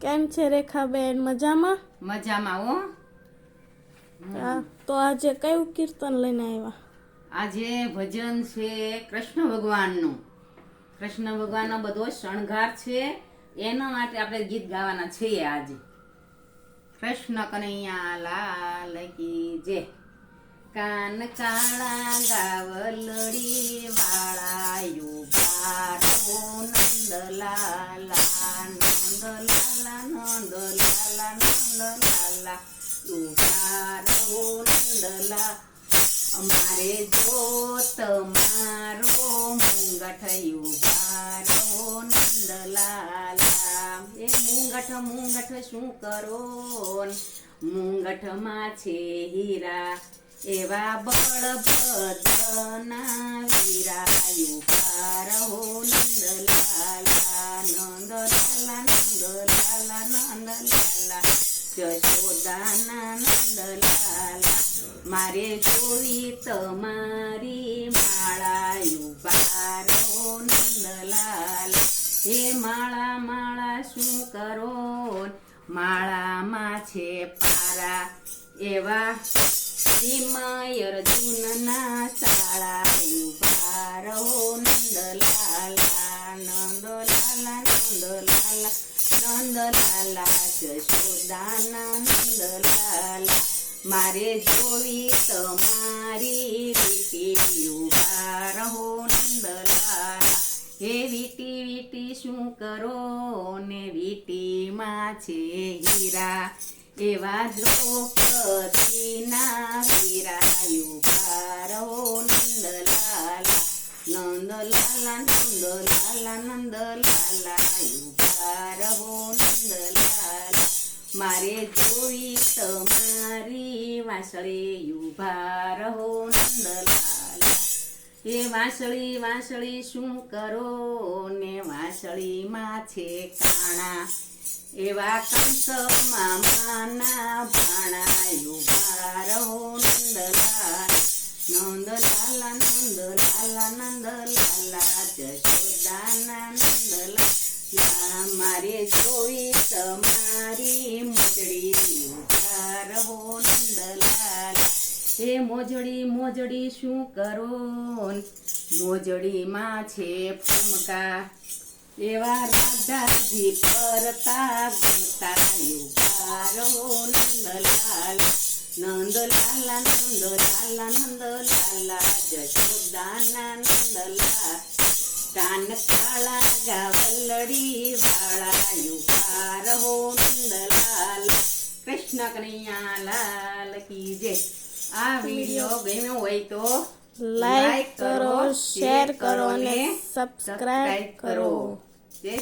કેમ છે રેખાબેન? મજામાં? મજામાં હો. તો આજે કયું કીર્તન લઈને આવ્યા? આજે ભજન છે કૃષ્ણ ભગવાનનું. કૃષ્ણ ભગવાનનો બધો શણગાર છે, એના માટે આપણે ગીત ગાવાના છીએ આજે. કૃષ્ણ કનૈયા લાલ કી જય. કાન કાળા ગાવલડી વાળા યુભા રહો નંદલાલા, નંદલાલા નંદલાલા નંદલાલા યુભા રહો નંદલા. અમારે જો તમારો મુંગઠ યુભા રહો નંદલાલા. એ મુંગઠ શું કરો? મુંગઠમાં છે હીરા, એવા બળભદ્રના વીરા યુભા રહો નંદલાલા, નંદલાલા નંદલાલા નંદલાલા જશોદાના નંદલાલા. મારે જોવી તમારી માળા યુભા રહો નંદલાલા. હે માળા માળા શું કરો? માળામાં છે પારા, એવા શ્રીમય અર્જુનના શાળા યુભા રહો નંદલાલા, નંદલાલા નંદલાલા નંદલાલા જશોદાના નંદલાલા. મારે જોવી તમારી વીટી યુભા રહો નંદલાલા. હે વીટી વીટી શું કરો? ને વીટીમાં છે હીરા, એવા દ્રૌપદીના વીરા યુભા રહો નંદલાલા, નંદલાલા નંદલાલા નંદલાલા યુભા રહો નંદલાલા. મારે જોઈ તમારી વાંસળી યુભા રહો નંદલાલા. એ વાંસળી વાંસળી શું કરો? ને વાંસળીમાં છે કાણા, એવા કંસ મામાના ભાણા યુભા રહો નંદલાલા, નંદલાલા નંદલાલા નંદલાલા જશોદાના નંદલાલા. મારે જોઈ તમારી મોજડી યુભા રહો નંદલાલા. એ મોજડી મોજડી શું કરો? મોજડીમાં છે ફૂમકા, એવા રાધાજી પરતા ગમતા યુભા રહો નંદલાલા, નંદલાલા નંદલાલા નંદલાલા જશોદાના નંદલાલા. કાન કાળા ગાવલડી વાળા યુભા રહો નંદલાલા. કૃષ્ણ કનૈયા લાલ કી જય. આ વિડીયો ગમ્યો હોય તો લાઈક કરો, શેર કરો અને સબસ્ક્રાઇબ કરો. જય